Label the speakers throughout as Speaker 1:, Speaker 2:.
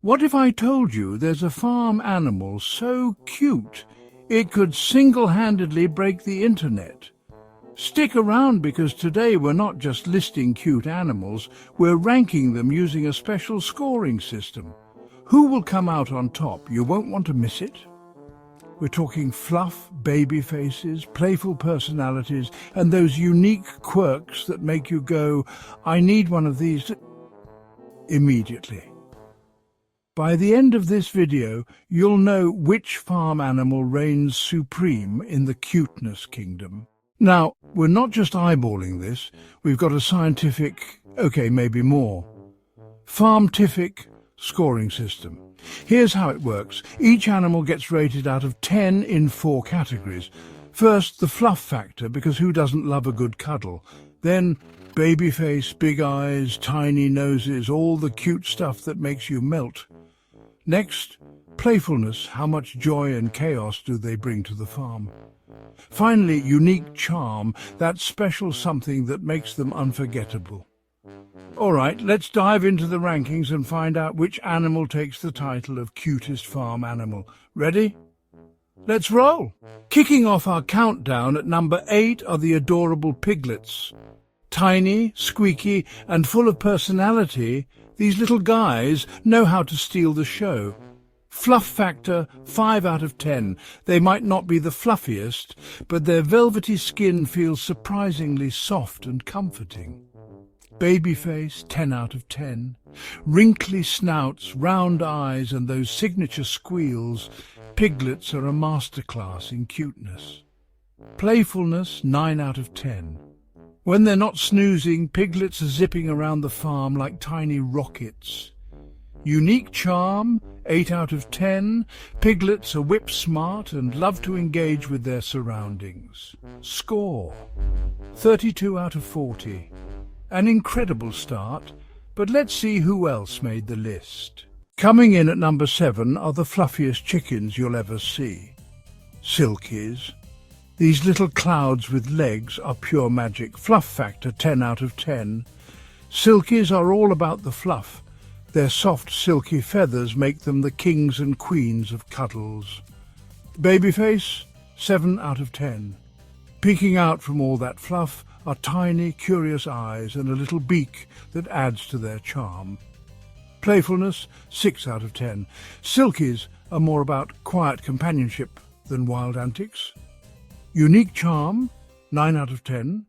Speaker 1: What if I told you there's a farm animal so cute it could single-handedly break the internet? Stick around, because today we're not just listing cute animals, we're ranking them using a special scoring system. Who will come out on top? You won't want to miss it. We're talking fluff, baby faces, playful personalities, and those unique quirks that make you go, I need one of these immediately. By the end of this video, you'll know which farm animal reigns supreme in the cuteness kingdom. Now, we're not just eyeballing this, we've got a scientific, maybe more, farm-tific scoring system. Here's how it works. Each animal gets rated out of 10 in 4 categories. First, the fluff factor, because who doesn't love a good cuddle? Then, baby face, big eyes, tiny noses, all the cute stuff that makes you melt. Next, playfulness, how much joy and chaos do they bring to the farm? Finally, unique charm, that special something that makes them unforgettable. All right, let's dive into the rankings and find out which animal takes the title of cutest farm animal. Ready? Let's roll! Kicking off our countdown at number 8 are the adorable piglets. Tiny, squeaky, and full of personality, these little guys know how to steal the show. Fluff factor, 5 out of 10. They might not be the fluffiest, but their velvety skin feels surprisingly soft and comforting. Baby face, 10 out of 10. Wrinkly snouts, round eyes, and those signature squeals, piglets are a masterclass in cuteness. Playfulness, 9 out of 10. When they're not snoozing, piglets are zipping around the farm like tiny rockets. Unique charm, 8 out of 10. Piglets are whip-smart and love to engage with their surroundings. Score, 32 out of 40. An incredible start, but let's see who else made the list. Coming in at number 7 are the fluffiest chickens you'll ever see. Silkies. These little clouds with legs are pure magic. Fluff factor, 10 out of 10. Silkies are all about the fluff. Their soft, silky feathers make them the kings and queens of cuddles. Babyface, 7 out of 10. Peeking out from all that fluff are tiny, curious eyes and a little beak that adds to their charm. Playfulness, 6 out of 10. Silkies are more about quiet companionship than wild antics. Unique charm, 9 out of 10.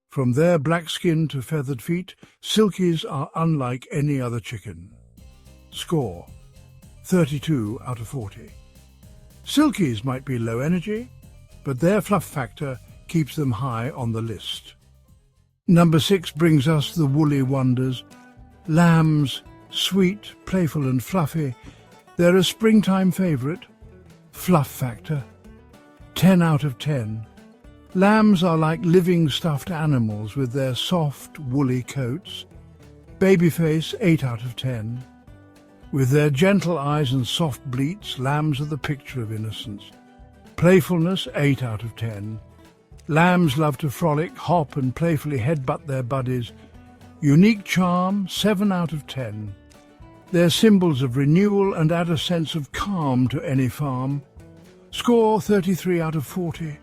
Speaker 1: From their black skin to feathered feet, silkies are unlike any other chicken. Score, 32 out of 40. Silkies might be low energy, but their fluff factor keeps them high on the list. Number 6 brings us the woolly wonders. Lambs, sweet, playful and fluffy. They're a springtime favourite. Fluff factor, 10 out of 10. Lambs are like living stuffed animals with their soft, woolly coats. Babyface, 8 out of 10. With their gentle eyes and soft bleats, lambs are the picture of innocence. Playfulness, 8 out of 10. Lambs love to frolic, hop and playfully headbutt their buddies. Unique charm, 7 out of 10. They're symbols of renewal and add a sense of calm to any farm. Score, 33 out of 40.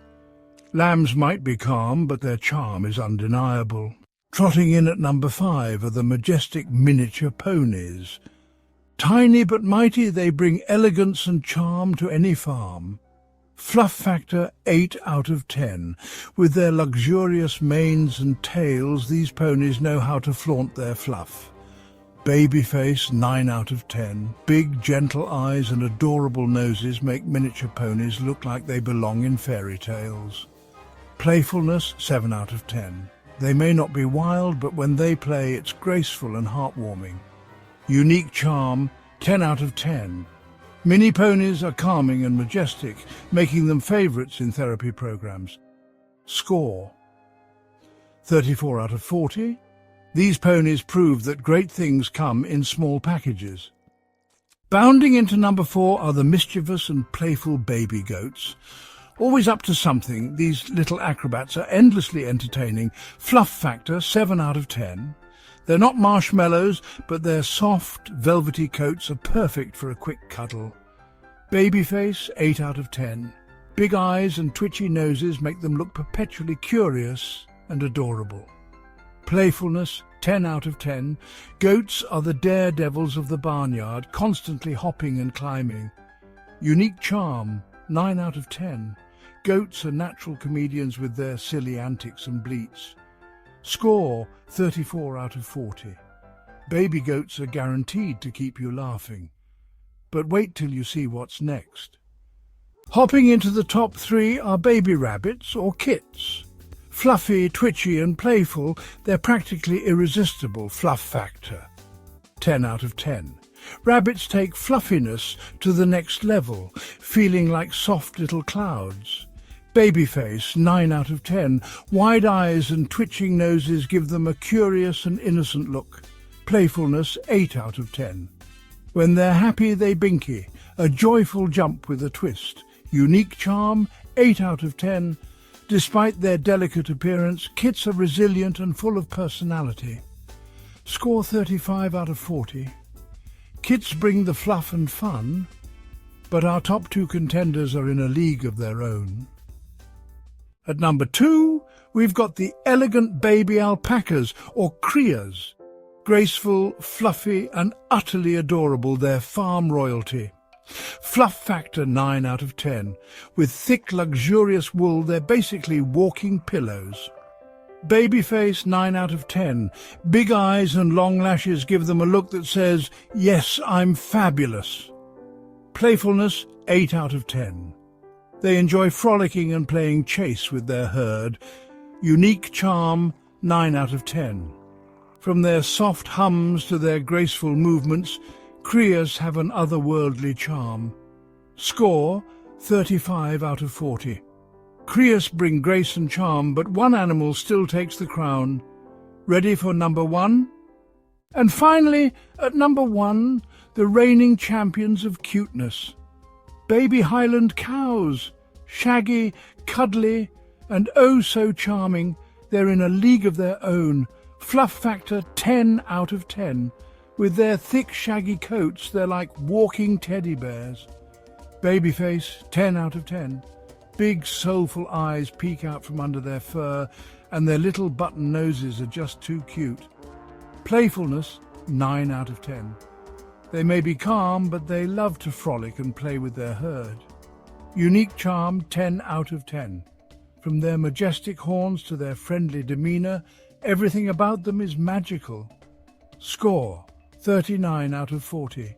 Speaker 1: Lambs might be calm, but their charm is undeniable. Trotting in at number 5 are the majestic miniature ponies. Tiny but mighty, they bring elegance and charm to any farm. Fluff factor, 8 out of 10. With their luxurious manes and tails, these ponies know how to flaunt their fluff. Babyface, 9 out of 10. Big, gentle eyes and adorable noses make miniature ponies look like they belong in fairy tales. Playfulness, 7 out of 10. They may not be wild, but when they play, it's graceful and heartwarming. Unique charm, 10 out of 10. Mini ponies are calming and majestic, making them favourites in therapy programs. Score, 34 out of 40. These ponies prove that great things come in small packages. Bounding into number 4 are the mischievous and playful baby goats. Always up to something, these little acrobats are endlessly entertaining. Fluff factor, 7 out of 10. They're not marshmallows, but their soft, velvety coats are perfect for a quick cuddle. Baby face, 8 out of 10. Big eyes and twitchy noses make them look perpetually curious and adorable. Playfulness, 10 out of 10. Goats are the daredevils of the barnyard, constantly hopping and climbing. Unique charm, 9 out of 10. Goats are natural comedians with their silly antics and bleats. Score, 34 out of 40. Baby goats are guaranteed to keep you laughing. But wait till you see what's next. Hopping into the top 3 are baby rabbits or kits. Fluffy, twitchy and playful, they're practically irresistible. Fluff Factor, 10 out of 10. Rabbits take fluffiness to the next level, feeling like soft little clouds. Baby face, 9 out of 10. Wide eyes and twitching noses give them a curious and innocent look. Playfulness, 8 out of 10. When they're happy, they binky, a joyful jump with a twist. Unique charm, 8 out of 10. Despite their delicate appearance, kits are resilient and full of personality. Score, 35 out of 40. Kits bring the fluff and fun, but our top 2 contenders are in a league of their own. At number 2, we've got the elegant baby alpacas, or crias. Graceful, fluffy and utterly adorable, they're farm royalty. Fluff Factor, 9 out of 10. With thick, luxurious wool, they're basically walking pillows. Baby face, 9 out of 10. Big eyes and long lashes give them a look that says, "Yes, I'm fabulous." Playfulness, 8 out of 10. They enjoy frolicking and playing chase with their herd. Unique charm, 9 out of 10. From their soft hums to their graceful movements, crias have an otherworldly charm. Score, 35 out of 40. Crias bring grace and charm, but one animal still takes the crown. Ready for number 1? And finally, at number 1, the reigning champions of cuteness. Baby Highland cows, shaggy, cuddly, and oh so charming. They're in a league of their own. Fluff Factor, 10 out of 10. With their thick, shaggy coats, they're like walking teddy bears. Babyface, 10 out of 10. Big, soulful eyes peek out from under their fur, and their little button noses are just too cute. Playfulness, 9 out of 10. They may be calm, but they love to frolic and play with their herd. Unique charm, 10 out of 10. From their majestic horns to their friendly demeanour, everything about them is magical. Score, 39 out of 40.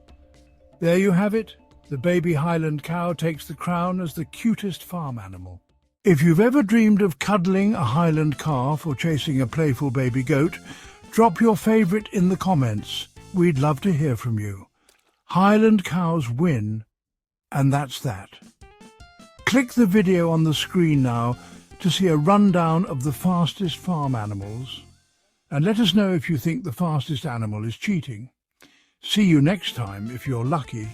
Speaker 1: There you have it. The baby Highland cow takes the crown as the cutest farm animal. If you've ever dreamed of cuddling a Highland calf or chasing a playful baby goat, drop your favourite in the comments. We'd love to hear from you. Highland cows win, and that's that. Click the video on the screen now to see a rundown of the fastest farm animals, and let us know if you think the fastest animal is cheating. See you next time if you're lucky.